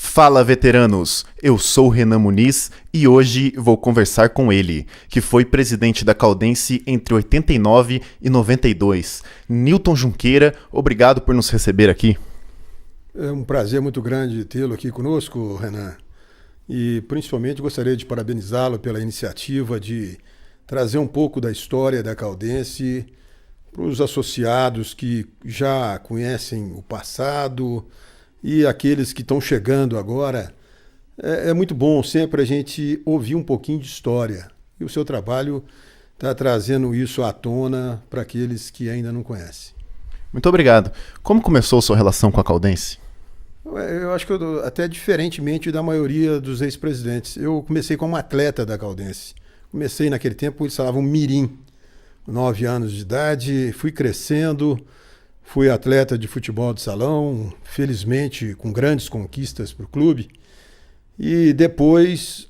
Fala, veteranos! Eu sou o Renan Muniz e hoje vou conversar com ele, que foi presidente da Caldense entre 89 e 92. Nilton Junqueira, obrigado por nos receber aqui. É um prazer muito grande tê-lo aqui conosco, Renan. E principalmente gostaria de parabenizá-lo pela iniciativa de trazer um pouco da história da Caldense para os associados que já conhecem o passado e aqueles que estão chegando agora. É muito bom sempre a gente ouvir um pouquinho de história. E o seu trabalho está trazendo isso à tona para aqueles que ainda não conhecem. Muito obrigado. Como começou sua relação com a Caldense? Eu acho que até diferentemente da maioria dos ex-presidentes. Eu comecei como atleta da Caldense. Comecei naquele tempo, eles falavam mirim, 9 anos de idade, fui crescendo, fui atleta de futebol de salão, felizmente com grandes conquistas para o clube. E depois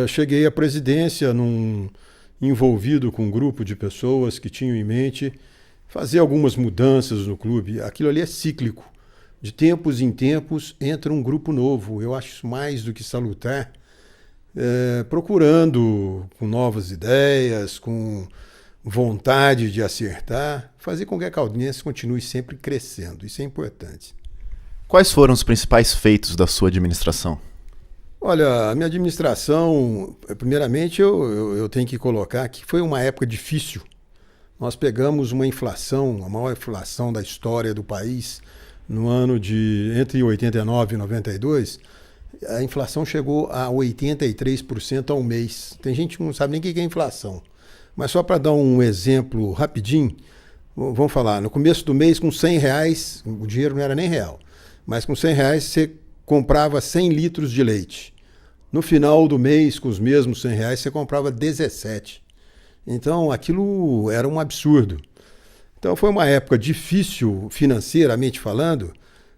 cheguei à presidência, envolvido com um grupo de pessoas que tinham em mente fazer algumas mudanças no clube. Aquilo ali é cíclico. De tempos em tempos entra um grupo novo. Eu acho isso mais do que salutar, procurando com novas ideias, com vontade de acertar, fazer com que a Caldense continue sempre crescendo. Isso é importante. Quais foram os principais feitos da sua administração? Olha, a minha administração, primeiramente eu tenho que colocar que foi uma época difícil. Nós pegamos uma inflação, a maior inflação da história do país, no ano de entre 89 e 92, a inflação chegou a 83% ao mês. Tem gente que não sabe nem o que é inflação. Mas só para dar um exemplo rapidinho, vamos falar, no começo do mês, com R$100, o dinheiro não era nem real, mas com R$100 você comprava 100 litros de leite. No final do mês, com os mesmos R$100, você comprava 17. Então, aquilo era um absurdo. Então foi uma época difícil financeiramente falando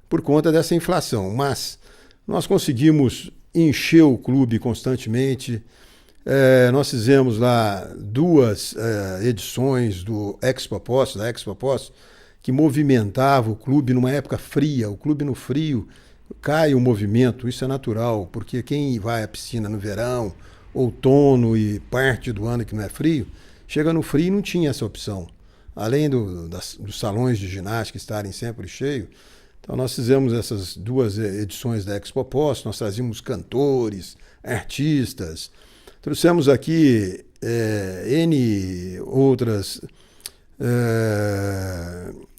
por conta dessa inflação, mas nós conseguimos encher o clube constantemente. Nós fizemos lá 2 edições da Expo Poços, que movimentava o clube numa época fria. O clube no frio cai o movimento, isso é natural, porque quem vai à piscina no verão, outono e parte do ano que não é frio, chega no frio e não tinha essa opção. Além dos salões de ginástica estarem sempre cheios, então nós fizemos essas 2 edições da Expo Poços, nós trazíamos cantores, artistas, trouxemos aqui N outras,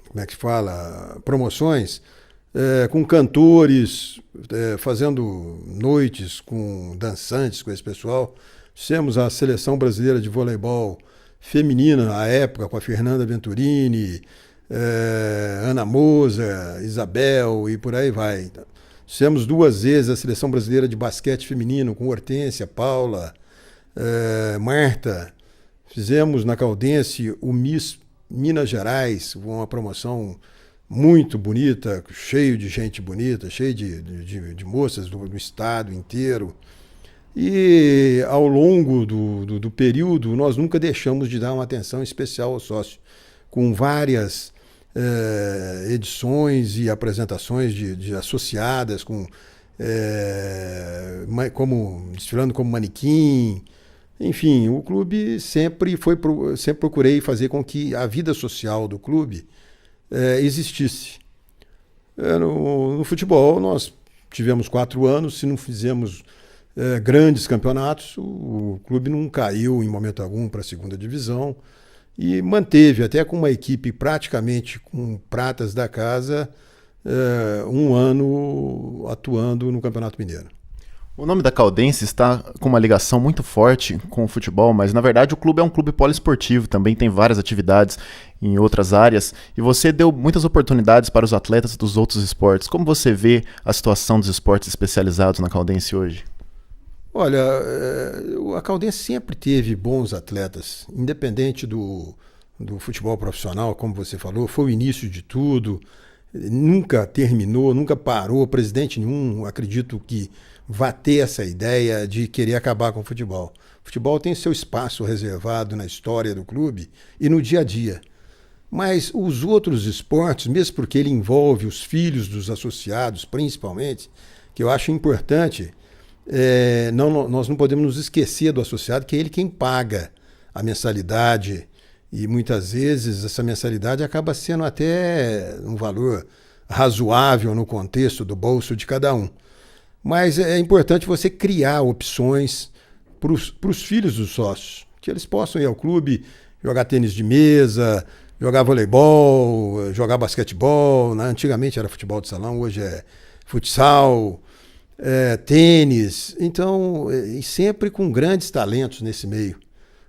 como é que fala, promoções, com cantores, fazendo noites com dançantes, com esse pessoal. Fizemos a Seleção Brasileira de Voleibol feminina, à época, com a Fernanda Venturini, Ana Moza, Isabel e por aí vai. Fizemos 2 vezes a Seleção Brasileira de Basquete Feminino, com Hortência, Paula, Marta. Fizemos na Caldense o Miss Minas Gerais, uma promoção muito bonita, cheio de gente bonita, cheio de moças do estado inteiro. E ao longo do período, nós nunca deixamos de dar uma atenção especial ao sócio, com várias edições e apresentações de associadas, desfilando como manequim. Enfim, o clube sempre procurei fazer com que a vida social do clube existisse. No futebol, nós tivemos 4 anos, se não fizemos grandes campeonatos, o clube não caiu em momento algum para a 2ª divisão e manteve, até com uma equipe praticamente com pratas da casa, 1 ano atuando no Campeonato Mineiro. O nome da Caldense está com uma ligação muito forte com o futebol, mas na verdade o clube é um clube poliesportivo, também tem várias atividades em outras áreas, e você deu muitas oportunidades para os atletas dos outros esportes. Como você vê a situação dos esportes especializados na Caldense hoje? Olha, a Caldense sempre teve bons atletas, independente do futebol profissional, como você falou, foi o início de tudo, nunca terminou, nunca parou, presidente nenhum, acredito que vá ter essa ideia de querer acabar com o futebol. O futebol tem seu espaço reservado na história do clube e no dia a dia. Mas os outros esportes, mesmo porque ele envolve os filhos dos associados, principalmente, que eu acho importante, nós não podemos nos esquecer do associado, que é ele quem paga a mensalidade, e muitas vezes essa mensalidade acaba sendo até um valor razoável no contexto do bolso de cada um. Mas é importante você criar opções para os filhos dos sócios, que eles possam ir ao clube, jogar tênis de mesa, jogar voleibol, jogar basquetebol. Antigamente era futebol de salão, hoje é futsal, tênis. Então, e sempre com grandes talentos nesse meio.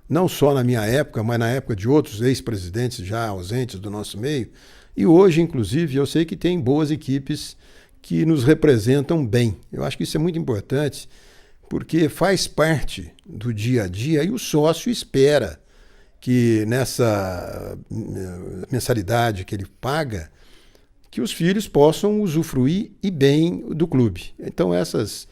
Não só na minha época, mas na época de outros ex-presidentes já ausentes do nosso meio. E hoje, inclusive, eu sei que tem boas equipes que nos representam bem. Eu acho que isso é muito importante, porque faz parte do dia a dia e o sócio espera que nessa mensalidade que ele paga, que os filhos possam usufruir e bem do clube. Então esses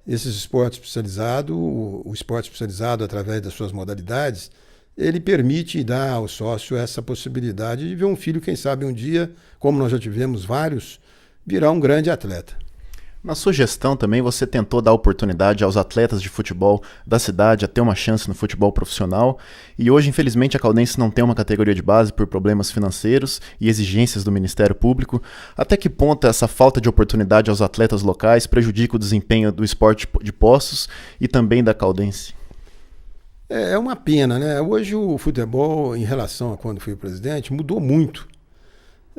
esportes especializados, o esporte especializado através das suas modalidades, ele permite dar ao sócio essa possibilidade de ver um filho, quem sabe um dia, como nós já tivemos vários, virar um grande atleta. Na sua gestão também você tentou dar oportunidade aos atletas de futebol da cidade a ter uma chance no futebol profissional, e hoje infelizmente a Caldense não tem uma categoria de base por problemas financeiros e exigências do Ministério Público. Até que ponto essa falta de oportunidade aos atletas locais prejudica o desempenho do esporte de Poços e também da Caldense? É uma pena, né? Hoje o futebol, em relação a quando fui presidente, mudou muito.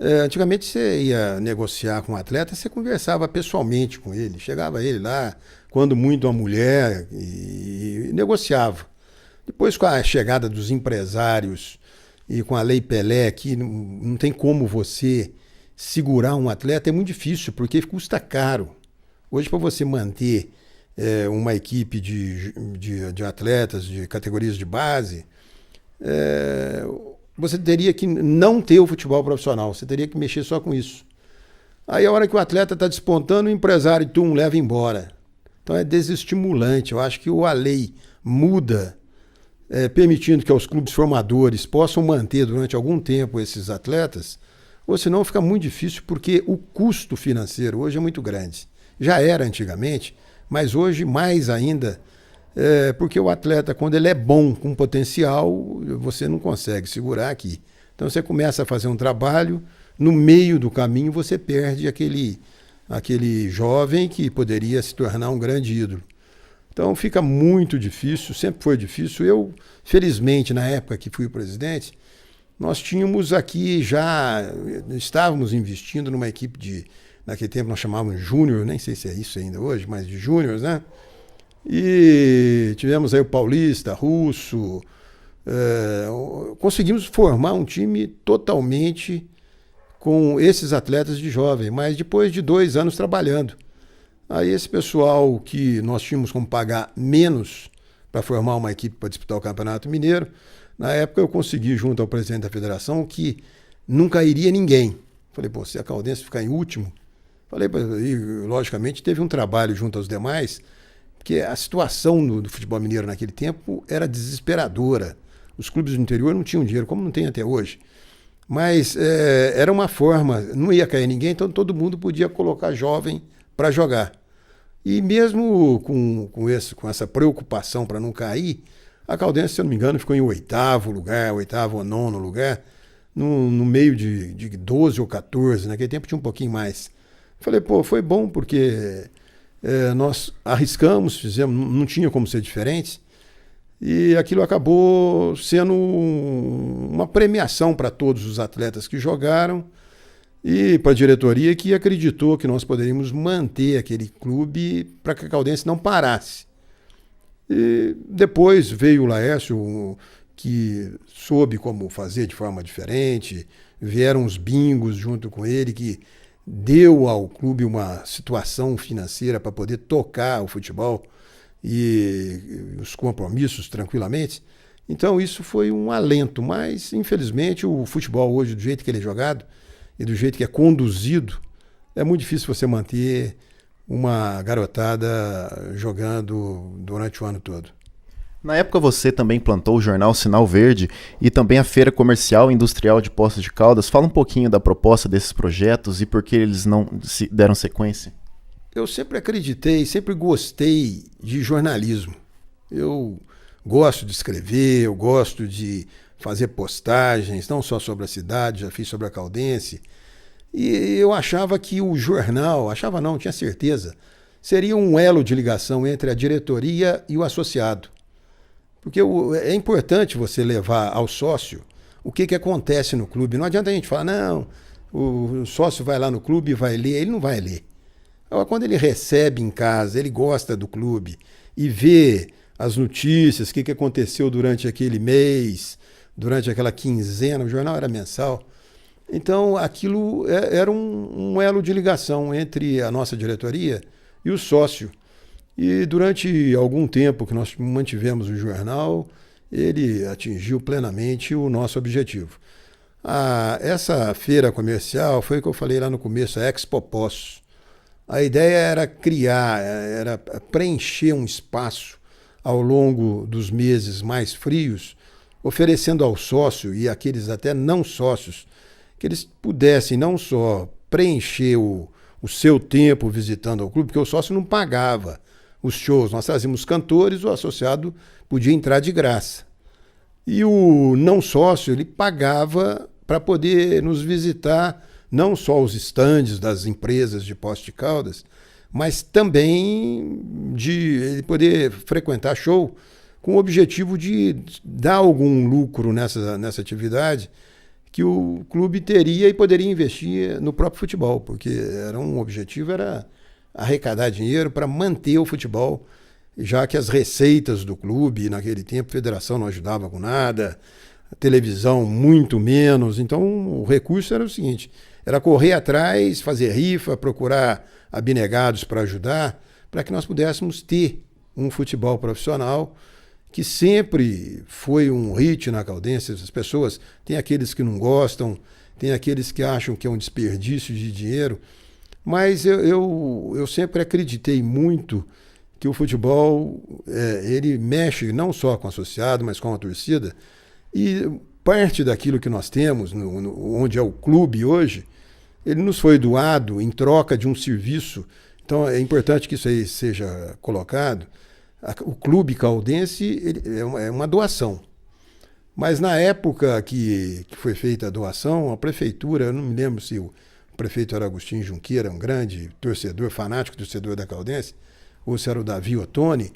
Antigamente você ia negociar com um atleta, você conversava pessoalmente com ele, chegava ele lá, quando muito uma mulher, e negociava. Depois, com a chegada dos empresários e com a Lei Pelé, que não tem como você segurar um atleta, é muito difícil, porque custa caro. Hoje, para você manter uma equipe de atletas de categorias de base, você teria que não ter o futebol profissional, você teria que mexer só com isso. Aí a hora que o atleta está despontando, o empresário leva embora. Então é desestimulante. Eu acho que a lei muda, permitindo que os clubes formadores possam manter durante algum tempo esses atletas, ou senão fica muito difícil, porque o custo financeiro hoje é muito grande. Já era antigamente, mas hoje mais ainda, porque o atleta, quando ele é bom, com potencial, você não consegue segurar aqui. Então você começa a fazer um trabalho, no meio do caminho você perde aquele jovem que poderia se tornar um grande ídolo. Então fica muito difícil, sempre foi difícil. Eu, felizmente, na época que fui presidente, nós tínhamos aqui estávamos investindo numa equipe naquele tempo nós chamávamos júnior, nem sei se é isso ainda hoje, mas de júniors, né? E tivemos aí o Paulista, Russo, conseguimos formar um time totalmente com esses atletas de jovem, mas depois de 2 anos trabalhando. Aí esse pessoal que nós tínhamos como pagar menos para formar uma equipe para disputar o Campeonato Mineiro, na época eu consegui, junto ao presidente da federação, que nunca iria ninguém. Falei, se a Caldense ficar em último... e logicamente teve um trabalho junto aos demais, porque a situação do futebol mineiro naquele tempo era desesperadora. Os clubes do interior não tinham dinheiro, como não tem até hoje. Mas era uma forma, não ia cair ninguém, então todo mundo podia colocar jovem para jogar. E mesmo com essa preocupação para não cair, a Caldense, se eu não me engano, ficou em 8º lugar, 8º ou 9º lugar, no meio de 12 ou 14, naquele tempo tinha um pouquinho mais. Falei, foi bom, porque nós arriscamos, fizemos, não tinha como ser diferente, e aquilo acabou sendo uma premiação para todos os atletas que jogaram e para a diretoria, que acreditou que nós poderíamos manter aquele clube para que a Caldense não parasse. E depois veio o Laércio, que soube como fazer de forma diferente, vieram os bingos junto com ele, que deu ao clube uma situação financeira para poder tocar o futebol e os compromissos tranquilamente. Então isso foi um alento, mas infelizmente o futebol hoje, do jeito que ele é jogado e do jeito que é conduzido, é muito difícil você manter uma garotada jogando durante o ano todo. Na época você também plantou o jornal Sinal Verde e também a Feira Comercial e Industrial de Poços de Caldas. Fala um pouquinho da proposta desses projetos e por que eles não deram sequência. eu sempre acreditei, sempre gostei de jornalismo. Eu gosto de escrever, eu gosto de fazer postagens, não só sobre a cidade, já fiz sobre a Caldense. E eu achava que o jornal, achava não, tinha certeza, seria um elo de ligação entre a diretoria e o associado. Porque é importante você levar ao sócio o que acontece no clube. Não adianta a gente falar, não, o sócio vai lá no clube e vai ler. Ele não vai ler. Quando ele recebe em casa, ele gosta do clube e vê as notícias, o que aconteceu durante aquele mês, durante aquela quinzena, o jornal era mensal. Então, aquilo era um elo de ligação entre a nossa diretoria e o sócio. E durante algum tempo que nós mantivemos o jornal, ele atingiu plenamente o nosso objetivo. Essa feira comercial foi o que eu falei lá no começo, a Expo Pós. A ideia era criar, era preencher um espaço ao longo dos meses mais frios, oferecendo ao sócio e àqueles até não sócios, que eles pudessem não só preencher o seu tempo visitando o clube, porque o sócio não pagava os shows. Nós trazíamos cantores, o associado podia entrar de graça. E o não sócio, ele pagava para poder nos visitar, não só os estandes das empresas de Poços de Caldas, mas também de ele poder frequentar show com o objetivo de dar algum lucro nessa atividade que o clube teria e poderia investir no próprio futebol, porque um objetivo era arrecadar dinheiro para manter o futebol, já que as receitas do clube, naquele tempo, a federação não ajudava com nada, a televisão muito menos. Então, o recurso era o seguinte, era correr atrás, fazer rifa, procurar abnegados para ajudar, para que nós pudéssemos ter um futebol profissional que sempre foi um hit na Caldense. As pessoas, tem aqueles que não gostam, tem aqueles que acham que é um desperdício de dinheiro, mas eu sempre acreditei muito que o futebol ele mexe não só com o associado, mas com a torcida, e parte daquilo que nós temos, onde é o clube hoje, ele nos foi doado em troca de um serviço. Então é importante que isso aí seja colocado. O Clube Caldense é uma doação. Mas na época que foi feita a doação, a prefeitura, eu não me lembro se o prefeito era Agostinho Junqueira, um grande torcedor, fanático torcedor da Caldense, ou se era o Davi Ottoni,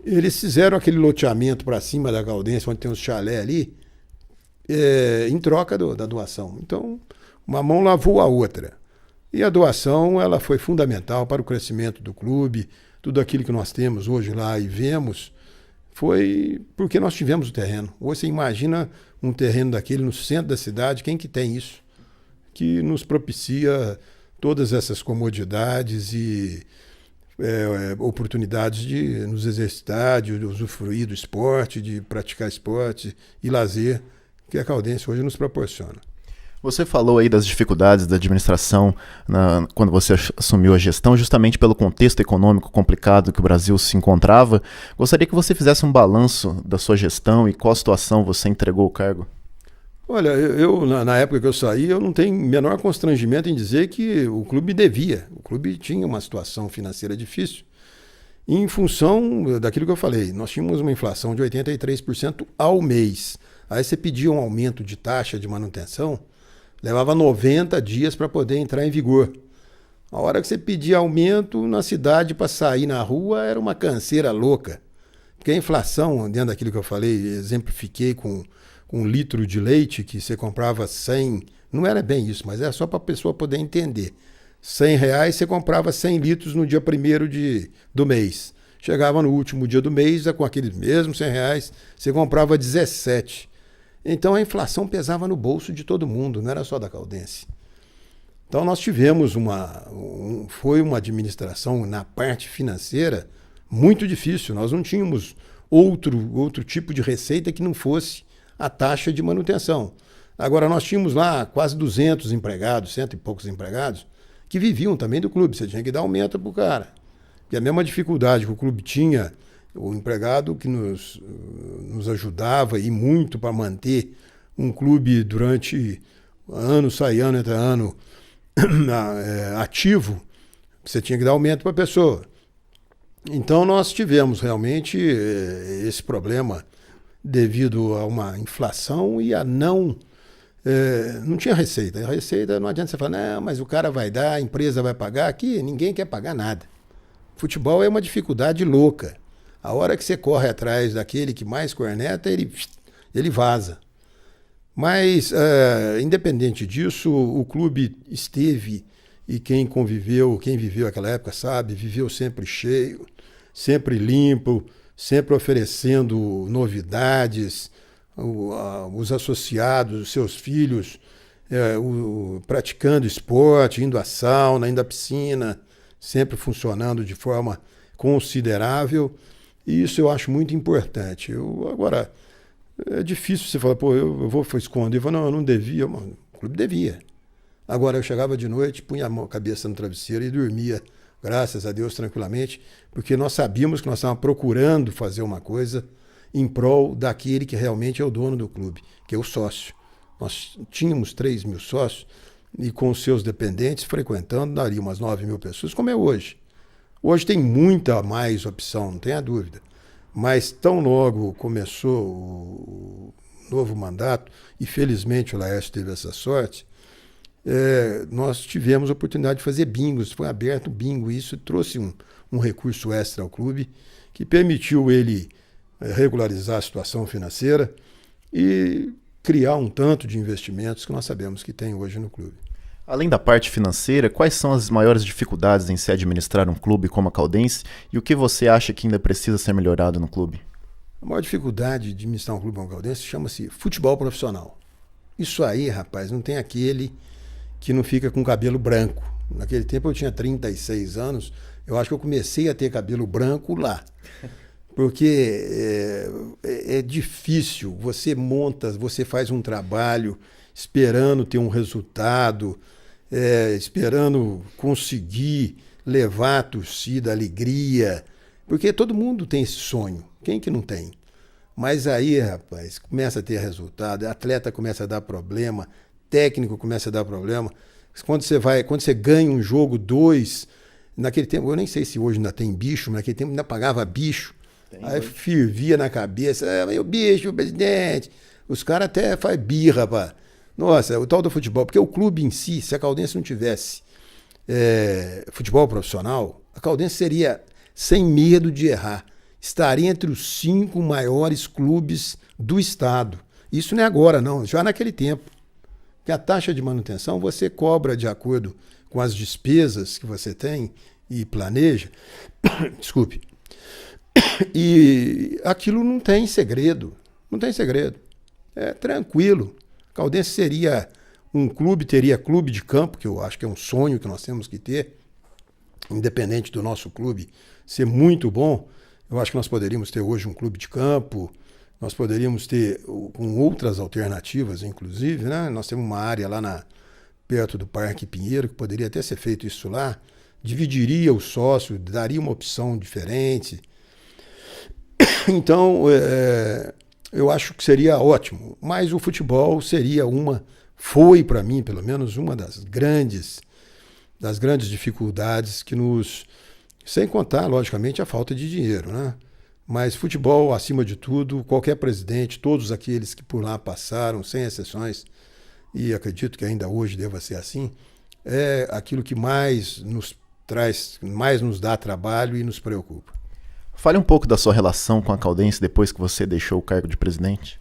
eles fizeram aquele loteamento para cima da Caldense, onde tem uns chalé ali, em troca da doação. Então, uma mão lavou a outra. E a doação ela foi fundamental para o crescimento do clube. Tudo aquilo que nós temos hoje lá e vemos foi porque nós tivemos o terreno. Hoje você imagina um terreno daquele no centro da cidade, quem que tem isso? Que nos propicia todas essas comodidades e oportunidades de nos exercitar, de usufruir do esporte, de praticar esporte e lazer que a Caldense hoje nos proporciona. Você falou aí das dificuldades da administração quando você assumiu a gestão, justamente pelo contexto econômico complicado que o Brasil se encontrava. Gostaria que você fizesse um balanço da sua gestão e qual situação você entregou o cargo. Olha, eu na época que eu saí, eu não tenho menor constrangimento em dizer que o clube devia. O clube tinha uma situação financeira difícil. E em função daquilo que eu falei, nós tínhamos uma inflação de 83% ao mês. Aí você pedia um aumento de taxa de manutenção, levava 90 dias para poder entrar em vigor. A hora que você pedia aumento na cidade para sair na rua era uma canseira louca. Porque a inflação, dentro daquilo que eu falei, exemplifiquei com um litro de leite que você comprava 100, não era bem isso, mas era só para a pessoa poder entender. R$100 você comprava 100 litros no dia 1º do mês. Chegava no último dia do mês, com aqueles mesmos R$100, você comprava 17. Então a inflação pesava no bolso de todo mundo, não era só da Caldense. Então nós tivemos foi uma administração na parte financeira muito difícil. Nós não tínhamos outro tipo de receita que não fosse a taxa de manutenção. Agora nós tínhamos lá quase 200 empregados, 100 e poucos empregados, que viviam também do clube. Você tinha que dar aumento para o cara. E a mesma dificuldade que o clube tinha, o empregado que nos ajudava e muito para manter um clube durante ano, sai ano, entra ano, ativo, Você tinha que dar aumento para a pessoa. Então nós tivemos realmente esse problema devido a uma inflação e a não tinha receita. A receita não adianta você falar, não, mas o cara vai dar, a empresa vai pagar. Aqui ninguém quer pagar nada. Futebol é uma dificuldade louca. A hora que você corre atrás daquele que mais corneta, ele vaza. Mas, independente disso, o clube esteve, e quem viveu aquela época sabe, viveu sempre cheio, sempre limpo, sempre oferecendo novidades, os associados, os seus filhos, praticando esporte, indo à sauna, indo à piscina, sempre funcionando de forma considerável. E isso eu acho muito importante. Agora, é difícil você falar, pô, eu vou esconder. Eu falo, não, eu não devia. Mano, o clube devia. Agora, eu chegava de noite, punha a cabeça no travesseiro e dormia, graças a Deus, tranquilamente, porque nós sabíamos que nós estávamos procurando fazer uma coisa em prol daquele que realmente é o dono do clube, que é o sócio. Nós tínhamos 3 mil sócios e com os seus dependentes frequentando, daria umas 9 mil pessoas, como é hoje. Hoje tem muita mais opção, não tenha dúvida. Mas tão logo começou o novo mandato, e felizmente o Laércio teve essa sorte, nós tivemos a oportunidade de fazer bingos, foi aberto bingo, e isso trouxe um recurso extra ao clube, que permitiu ele regularizar a situação financeira e criar um tanto de investimentos que nós sabemos que tem hoje no clube. Além da parte financeira, quais são as maiores dificuldades em se administrar um clube como a Caldense e o que você acha que ainda precisa ser melhorado no clube? A maior dificuldade de administrar um clube como a Caldense chama-se futebol profissional. Isso aí, rapaz, não tem aquele que não fica com cabelo branco. Naquele tempo eu tinha 36 anos, eu acho que eu comecei a ter cabelo branco lá. Porque é difícil, você faz um trabalho esperando ter um resultado, esperando conseguir levar a torcida, alegria, porque todo mundo tem esse sonho, quem que não tem? Mas aí, rapaz, começa a ter resultado, atleta começa a dar problema, técnico começa a dar problema. Quando você ganha um jogo, 2, naquele tempo, eu nem sei se hoje ainda tem bicho, mas naquele tempo ainda pagava bicho. Aí fervia na cabeça, o bicho, o presidente. Os caras até fazem birra, pá. Nossa, o tal do futebol, porque o clube em si, se a Caldense não tivesse futebol profissional, a Caldense seria, sem medo de errar, estaria entre os 5 maiores clubes do estado. Isso não é agora, não, já naquele tempo. Porque a taxa de manutenção você cobra de acordo com as despesas que você tem e planeja. Desculpe. E aquilo não tem segredo, não tem segredo. É tranquilo. Caldense seria um clube, teria clube de campo, que eu acho que é um sonho que nós temos que ter, independente do nosso clube ser muito bom. Eu acho que nós poderíamos ter hoje um clube de campo, nós poderíamos ter com outras alternativas, inclusive, né? Nós temos uma área lá perto do Parque Pinheiro, que poderia até ser feito isso lá, dividiria o sócio, daria uma opção diferente. Então, eu acho que seria ótimo, mas o futebol foi para mim, pelo menos, uma das grandes dificuldades que sem contar, logicamente, a falta de dinheiro, né? Mas futebol, acima de tudo, qualquer presidente, todos aqueles que por lá passaram, sem exceções, e acredito que ainda hoje deva ser assim, é aquilo que mais nos dá trabalho e nos preocupa. Fale um pouco da sua relação com a Caldense depois que você deixou o cargo de presidente.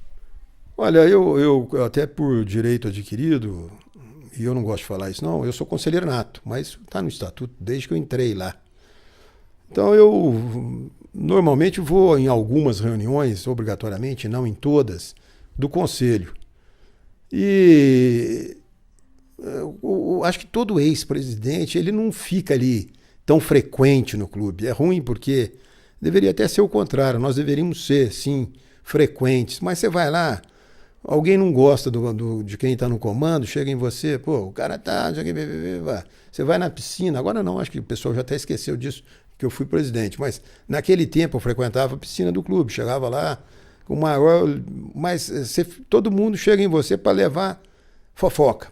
Olha, eu até por direito adquirido, e eu não gosto de falar isso não, eu sou conselheiro nato, mas está no estatuto desde que eu entrei lá. Então eu normalmente vou em algumas reuniões, obrigatoriamente, não em todas, do conselho. E eu acho que todo ex-presidente, ele não fica ali tão frequente no clube. É ruim porque deveria até ser o contrário, nós deveríamos ser, sim, frequentes. Mas você vai lá, alguém não gosta de quem está no comando, chega em você, pô, o cara tá... Você vai na piscina, agora não, acho que o pessoal já até esqueceu disso, que eu fui presidente, mas naquele tempo eu frequentava a piscina do clube, chegava lá com maior... Mas todo mundo chega em você para levar fofoca,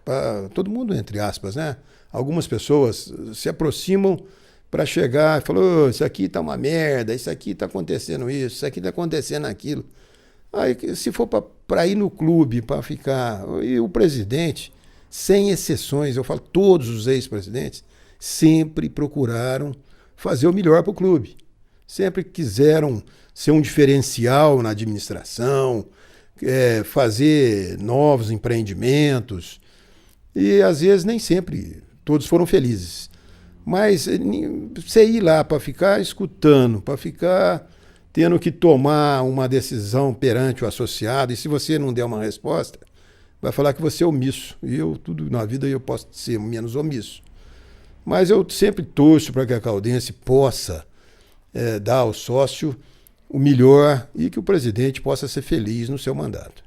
todo mundo entre aspas, né? Algumas pessoas se aproximam para chegar e falar, "Ô, isso aqui tá uma merda, isso aqui tá acontecendo isso aqui tá acontecendo aquilo. Aí, se for para ir no clube, para ficar... E o presidente, sem exceções, eu falo todos os ex-presidentes, sempre procuraram fazer o melhor para o clube. Sempre quiseram ser um diferencial na administração, fazer novos empreendimentos. E, às vezes, nem sempre todos foram felizes. Mas você ir lá para ficar escutando, para ficar tendo que tomar uma decisão perante o associado, e se você não der uma resposta, vai falar que você é omisso. E eu, tudo na vida, eu posso ser menos omisso. Mas eu sempre torço para que a Caldense possa dar ao sócio o melhor e que o presidente possa ser feliz no seu mandato.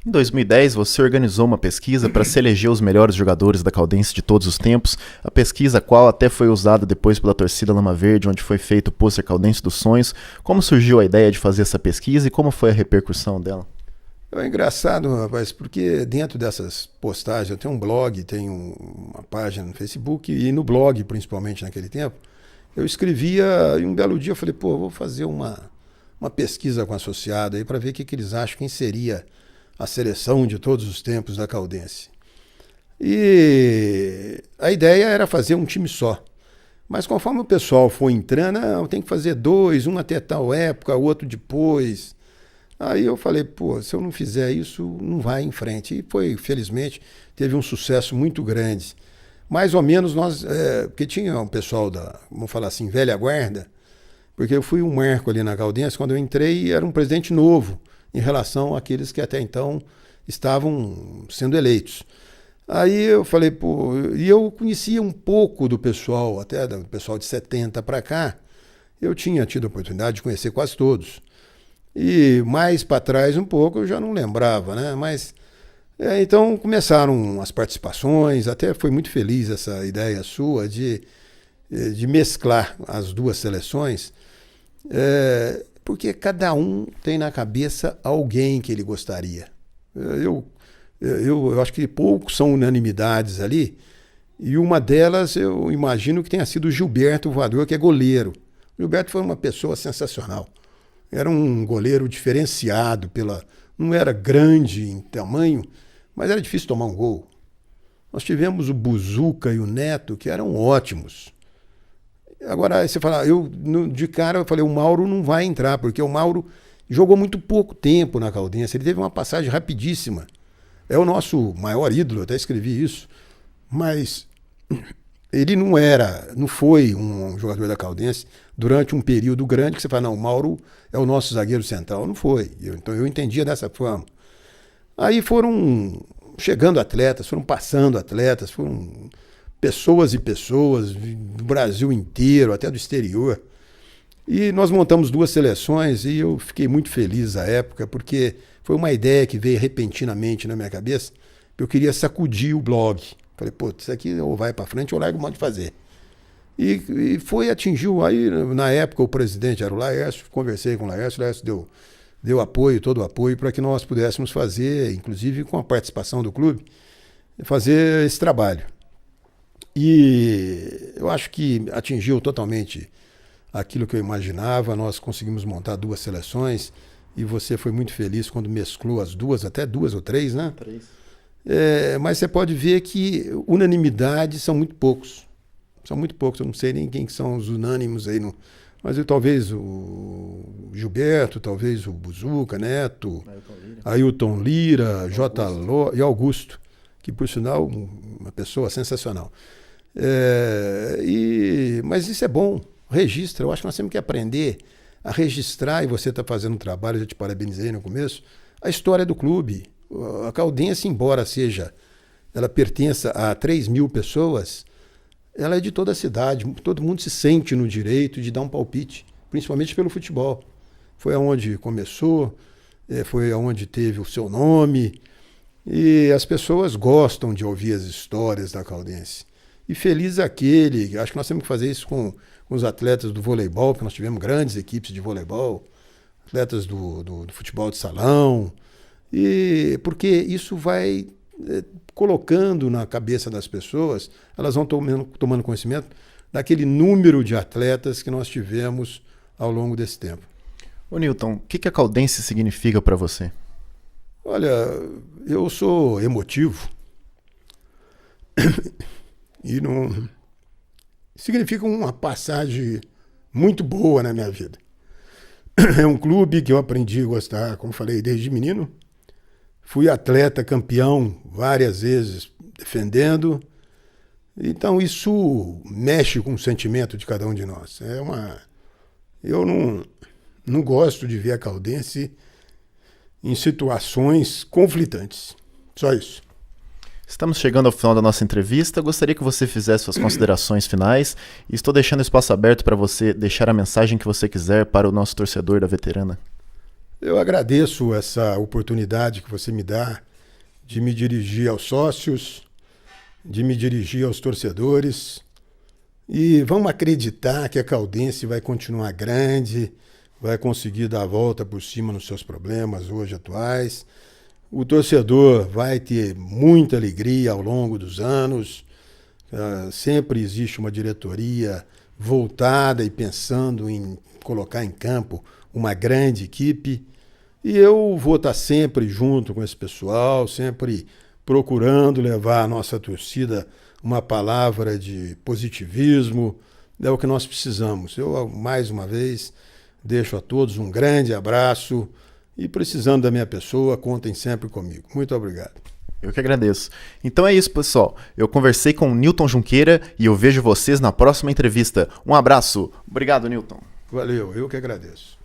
Em 2010, você organizou uma pesquisa para se eleger os melhores jogadores da Caldense de todos os tempos, a pesquisa qual até foi usada depois pela torcida Lama Verde, onde foi feito o pôster Caldense dos Sonhos. Como surgiu a ideia de fazer essa pesquisa e como foi a repercussão dela? É engraçado, rapaz, porque dentro dessas postagens, eu tenho um blog, tenho uma página no Facebook, e no blog, principalmente naquele tempo, eu escrevia, e um belo dia eu falei, pô, eu vou fazer uma pesquisa com o associado aí para ver o que eles acham, quem seria a seleção de todos os tempos da Caldense. E a ideia era fazer um time só. Mas conforme o pessoal foi entrando, tem que fazer dois, um até tal época, o outro depois. Aí eu falei, pô, se eu não fizer isso, não vai em frente. E foi, felizmente, teve um sucesso muito grande. Mais ou menos nós, porque tinha um pessoal da, vamos falar assim, velha guarda, porque eu fui um marco ali na Caldense, quando eu entrei era um presidente novo, em relação àqueles que até então estavam sendo eleitos. Aí eu falei, pô, e eu conhecia um pouco do pessoal, até do pessoal de 70 para cá, eu tinha tido a oportunidade de conhecer quase todos. E mais para trás um pouco eu já não lembrava, né? Mas então começaram as participações, até foi muito feliz essa ideia sua de mesclar as duas seleções, porque cada um tem na cabeça alguém que ele gostaria. Eu acho que poucos são unanimidades ali, e uma delas eu imagino que tenha sido o Gilberto Voador, que é goleiro. O Gilberto foi uma pessoa sensacional. Era um goleiro diferenciado, não era grande em tamanho, mas era difícil tomar um gol. Nós tivemos o Buzuca e o Neto, que eram ótimos. Agora, você fala, de cara eu falei, o Mauro não vai entrar, porque o Mauro jogou muito pouco tempo na Caldense, ele teve uma passagem rapidíssima. É o nosso maior ídolo, eu até escrevi isso, mas ele não foi um jogador da Caldense durante um período grande que você fala, não, o Mauro é o nosso zagueiro central. Não foi. Então eu entendia dessa forma. Aí foram chegando atletas, foram passando atletas, foram pessoas e pessoas do Brasil inteiro, até do exterior. E nós montamos duas seleções e eu fiquei muito feliz à época, porque foi uma ideia que veio repentinamente na minha cabeça, que eu queria sacudir o blog. Falei, pô, isso aqui ou vai para frente ou larga o modo de fazer. E atingiu, aí na época o presidente era o Laércio, conversei com o Laércio deu apoio, todo o apoio para que nós pudéssemos fazer, inclusive com a participação do clube, fazer esse trabalho. E eu acho que atingiu totalmente aquilo que eu imaginava, nós conseguimos montar duas seleções e você foi muito feliz quando mesclou as duas, até duas ou três, né? 3. Mas você pode ver que unanimidades são muito poucos. São muito poucos, eu não sei nem quem são os unânimos aí, mas talvez o Gilberto, talvez o Buzuca, Neto, Ailton Lira, J. Ló e Augusto, que por sinal uma pessoa sensacional. Mas isso é bom, registra. Eu acho que nós temos que aprender a registrar, e você está fazendo um trabalho, eu já te parabenizei no começo, a história do clube. A Caldense, embora ela pertença a 3.000 pessoas, ela é de toda a cidade, todo mundo se sente no direito de dar um palpite, principalmente pelo futebol. Foi aonde começou, foi aonde teve o seu nome, e as pessoas gostam de ouvir as histórias da Caldense. E feliz aquele, acho que nós temos que fazer isso com os atletas do voleibol, porque nós tivemos grandes equipes de voleibol, atletas do futebol de salão, porque isso vai colocando na cabeça das pessoas, elas vão tomando conhecimento daquele número de atletas que nós tivemos ao longo desse tempo. Ô Newton, o que a Caldense significa para você? Olha, eu sou emotivo e não significa uma passagem muito boa na minha vida. É um clube que eu aprendi a gostar, como falei, desde menino. Fui atleta campeão várias vezes defendendo. Então isso mexe com o sentimento de cada um de nós. Eu não gosto de ver a Caldense em situações conflitantes. Só isso. Estamos chegando ao final da nossa entrevista. Gostaria que você fizesse suas considerações finais e estou deixando o espaço aberto para você deixar a mensagem que você quiser para o nosso torcedor da Veterana. Eu agradeço essa oportunidade que você me dá de me dirigir aos sócios, de me dirigir aos torcedores. E vamos acreditar que a Caldense vai continuar grande, vai conseguir dar a volta por cima nos seus problemas hoje atuais. O torcedor vai ter muita alegria ao longo dos anos. Sempre existe uma diretoria voltada e pensando em colocar em campo uma grande equipe. E eu vou estar sempre junto com esse pessoal, sempre procurando levar à nossa torcida uma palavra de positivismo. É o que nós precisamos. Eu, mais uma vez, deixo a todos um grande abraço. E precisando da minha pessoa, contem sempre comigo. Muito obrigado. Eu que agradeço. Então é isso, pessoal. Eu conversei com o Newton Junqueira e eu vejo vocês na próxima entrevista. Um abraço. Obrigado, Newton. Valeu, eu que agradeço.